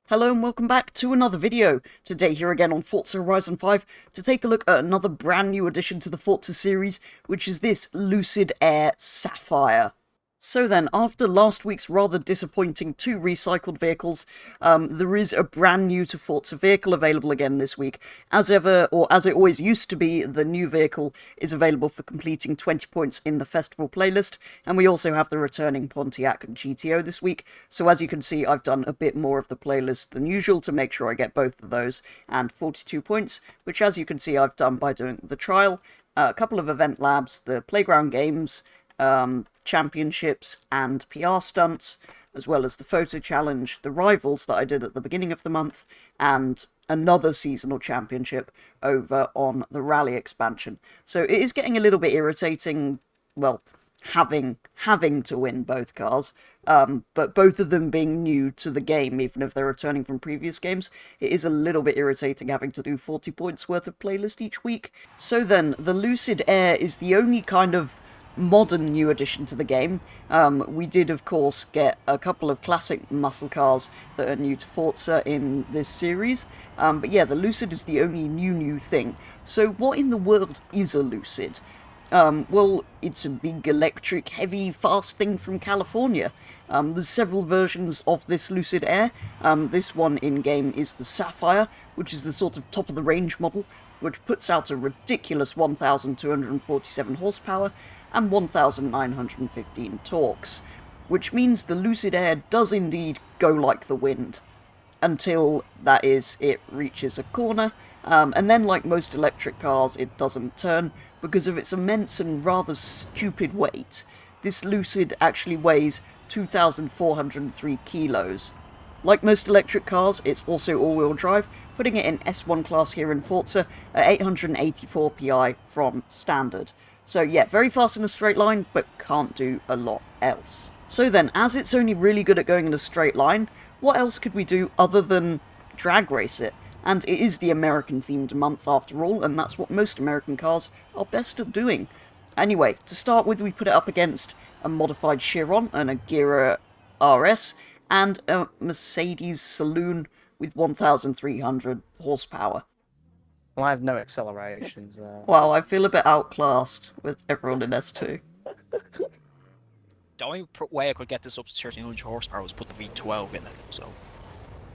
Hello and welcome back to another video. Today here again on Forza Horizon 5 to take a look at another brand new addition to the Forza series, which is this Lucid Air Sapphire. So then, after last week's rather disappointing 2 recycled vehicles, there is a brand new to Forza vehicle available again this week. As ever, or as it always used to be, the new vehicle is available for completing 20 points in the festival playlist, and we also have the returning Pontiac GTO this week, so as you can see I've done a bit more of the playlist than usual to make sure I get both of those, and 42 points, which as you can see I've done by doing the trial, a couple of event labs, the playground games, championships and PR stunts, as well as the photo challenge, the rivals that I did at the beginning of the month, and another seasonal championship over on the rally expansion. So it is getting a little bit irritating, well, having to win both cars, but both of them being new to the game, even if they're returning from previous games, it is a little bit irritating having to do 40 points worth of playlist each week. So then, the Lucid Air is the only kind of modern new addition to the game. We did of course get a couple of classic muscle cars that are new to Forza in this series, but yeah, the Lucid is the only new thing. So what in the world is a Lucid? Well, it's a big electric, heavy, fast thing from California. There's several versions of this Lucid Air. This one in-game is the Sapphire, which is the sort of top-of-the-range model, which puts out a ridiculous 1,247 horsepower and 1,915 torques, which means the Lucid Air does indeed go like the wind, until, that is, it reaches a corner, and then like most electric cars it doesn't turn because of its immense and rather stupid weight. This Lucid actually weighs 2,403 kilos. Like most electric cars, it's also all-wheel drive, putting it in S1 class here in Forza at 884 PI from standard. So yeah, very fast in a straight line, but can't do a lot else. So then, as it's only really good at going in a straight line, what else could we do other than drag race it? And it is the American-themed month after all, and that's what most American cars are best at doing. Anyway, to start with, we put it up against a modified Chiron and a Gira RS, and a Mercedes Saloon with 1,300 horsepower. Well, I have no accelerations there. Wow, I feel a bit outclassed with everyone in S2. The only way I could get this up to 1,300 horsepower was put the V12 in it, so...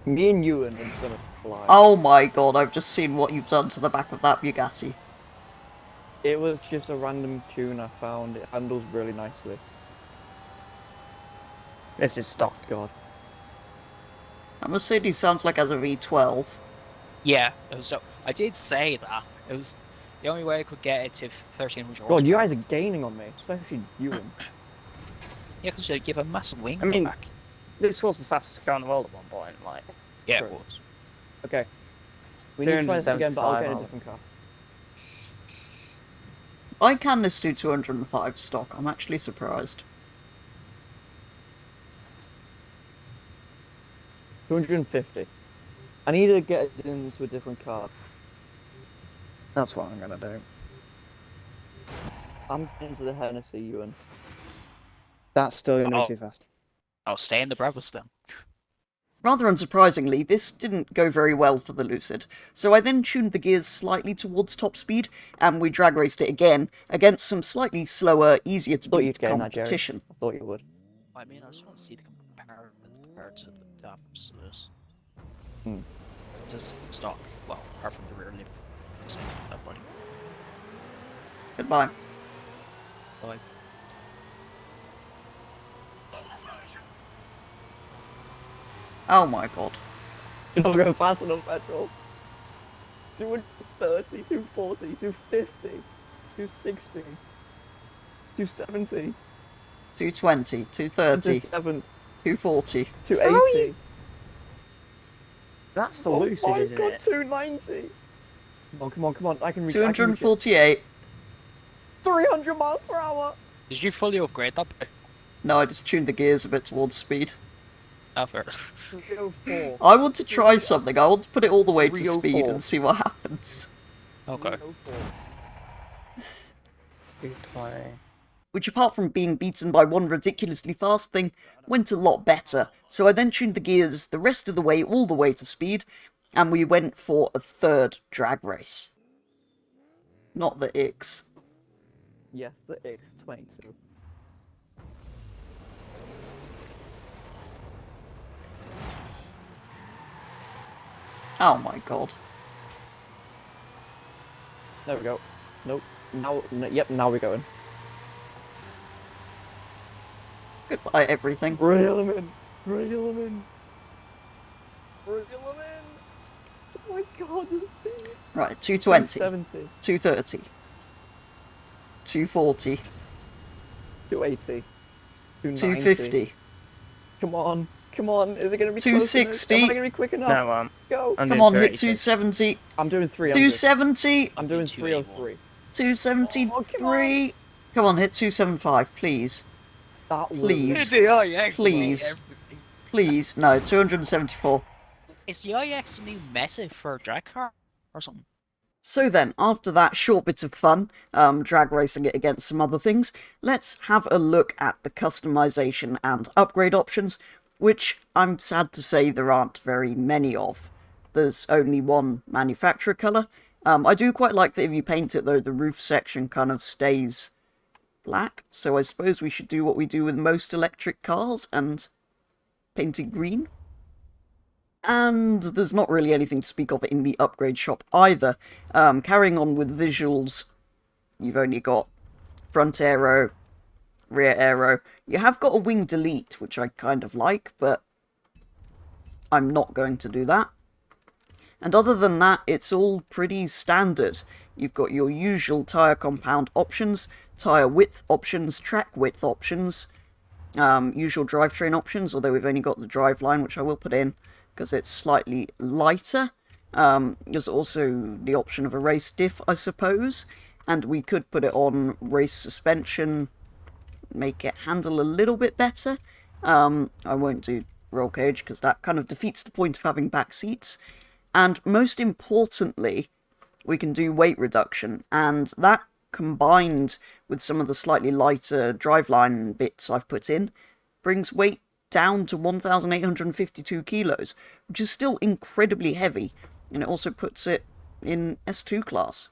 Me and Ewan are gonna fly. Oh my god, I've just seen what you've done to the back of that Bugatti. It was just a random tune I found. It handles really nicely. This is stock, God. That Mercedes sounds like it has a V12. Yeah, so I did say that. It was the only way I could get it to 1,300 horsepower. God, you guys are gaining on me, especially Ewan. Yeah, because you give a massive wing I mean, back. this was the fastest car in the world at one point, like. Yeah, true. it was. Okay. We need to try this again, but I'll get a 275 different car. I can this do 205 stock, I'm actually surprised. 250. I need to get it into a different car. That's what I'm gonna do. I'm into the Hennessy, Ewan. That's still gonna Oh. be too fast. I'll stay in the Brabus then. Rather unsurprisingly, this didn't go very well for the Lucid, so I then tuned the gears slightly towards top speed, and we drag raced it again against some slightly slower, easier to Thought beat you'd get in that, Jerry. competition. I thought you would. I mean, I just want to see the comparison compared to the Brabus to this. Hmm. Just stock. Well, apart from the rear lip. That body. Goodbye. Like, Oh my god. You're not going fast enough, petrol. 230, 240, 250, 260, 270, 220, 230, 270, 240. 280. That's the Oh Lucid, my isn't god, it? 290. Come on, I can reach 248. 300 miles per hour. did you fully upgrade that bike? No, I just tuned the gears a bit towards speed. Ah, fair. 304. I want to try something. I want to put it all the way to speed 304. and see what happens. Okay. 304. 220. which apart from being beaten by one ridiculously fast thing, went a lot better. So I then tuned the gears the rest of the way, all the way to speed, and we went for a third drag race. Not the X. Yes, the X22. Oh my god. There we go. Nope. Yep, now we're going. Goodbye, everything. Reel him in! Reel him in! Reel him in! Oh my god, the speed! Right, 220. 270. 230. 240. 280. 250. Come on. Come on. Is it going to be 260. Am I going to be quick enough? No, Go. I'm Come doing on, hit 280. 270. I'm doing 300. 270. I'm doing 281. 303. 273. Come on, hit 275, please. That was... Please. The IX, Please. mate, Please. No, 274. is the IX a new meta for a drag car or something? So then, after that short bit of fun, drag racing it against some other things, let's have a look at the customization and upgrade options, which I'm sad to say there aren't very many of. There's only one manufacturer colour. I do quite like that if you paint it though, the roof section kind of stays black, so I suppose we should do what we do with most electric cars and paint it green. And there's not really anything to speak of in the upgrade shop either. Carrying on with visuals, you've only got front aero, rear aero. You have got a wing delete, which I kind of like, but I'm not going to do that. And other than that, it's all pretty standard. You've got your usual tyre compound options, tyre width options, track width options, usual drivetrain options, although we've only got the driveline, which I will put in because it's slightly lighter. There's also the option of a race diff, I suppose, and we could put it on race suspension, make it handle a little bit better. I won't do roll cage because that kind of defeats the point of having back seats. And most importantly, we can do weight reduction, and that combined with some of the slightly lighter driveline bits I've put in, brings weight down to 1,852 kilos, which is still incredibly heavy, and it also puts it in S2 class.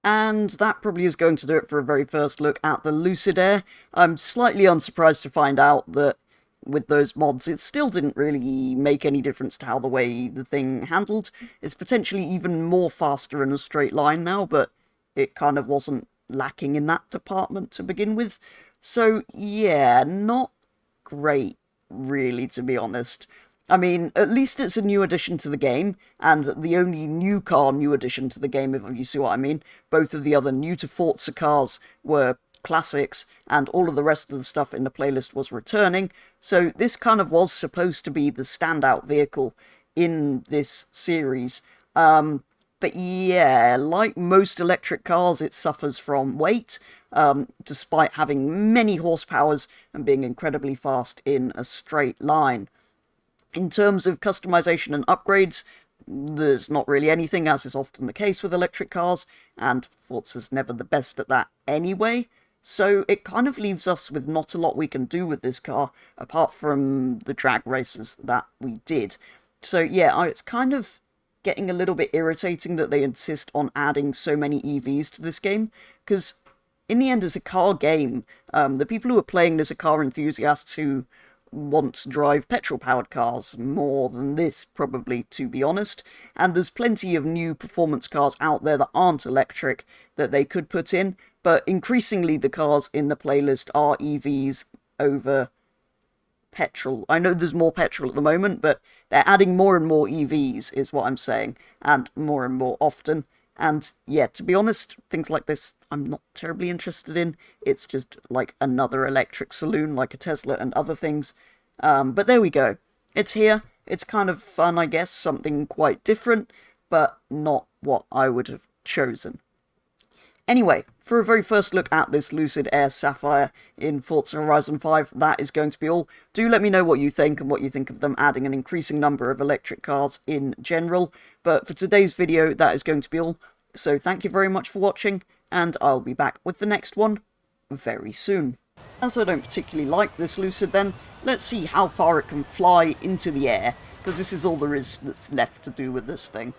And that probably is going to do it for a very first look at the Lucid Air. I'm slightly unsurprised to find out that with those mods, it still didn't really make any difference to how the way the thing handled. It's potentially even more faster in a straight line now, but it kind of wasn't lacking in that department to begin with. So yeah, not great, really, to be honest. I mean, at least it's a new addition to the game, and the only new car new addition to the game, if you see what I mean. Both of the other new to Forza cars were classics, and all of the rest of the stuff in the playlist was returning, so this kind of was supposed to be the standout vehicle in this series. But yeah, like most electric cars, it suffers from weight, despite having many horsepowers and being incredibly fast in a straight line. In terms of customization and upgrades, there's not really anything, as is often the case with electric cars, and Forza's never the best at that anyway, so it kind of leaves us with not a lot we can do with this car, apart from the drag races that we did. So yeah, it's kind of getting a little bit irritating that they insist on adding so many EVs to this game, because in the end, as a car game, the people who are playing this are car enthusiasts who want to drive petrol-powered cars more than this, probably, to be honest, and there's plenty of new performance cars out there that aren't electric that they could put in, but increasingly the cars in the playlist are EVs over petrol. I know there's more petrol at the moment, but they're adding more and more EVs, is what I'm saying, and more often. And yeah, to be honest, things like this I'm not terribly interested in. It's just like another electric saloon like a Tesla and other things. But there we go. It's here. It's kind of fun, I guess, something quite different, but not what I would have chosen. Anyway, for a very first look at this Lucid Air Sapphire in Forza Horizon 5, that is going to be all. Do let me know what you think and what you think of them adding an increasing number of electric cars in general. But for today's video, that is going to be all. So thank you very much for watching, and I'll be back with the next one very soon. As I don't particularly like this Lucid then, let's see how far it can fly into the air, because this is all there is that's left to do with this thing.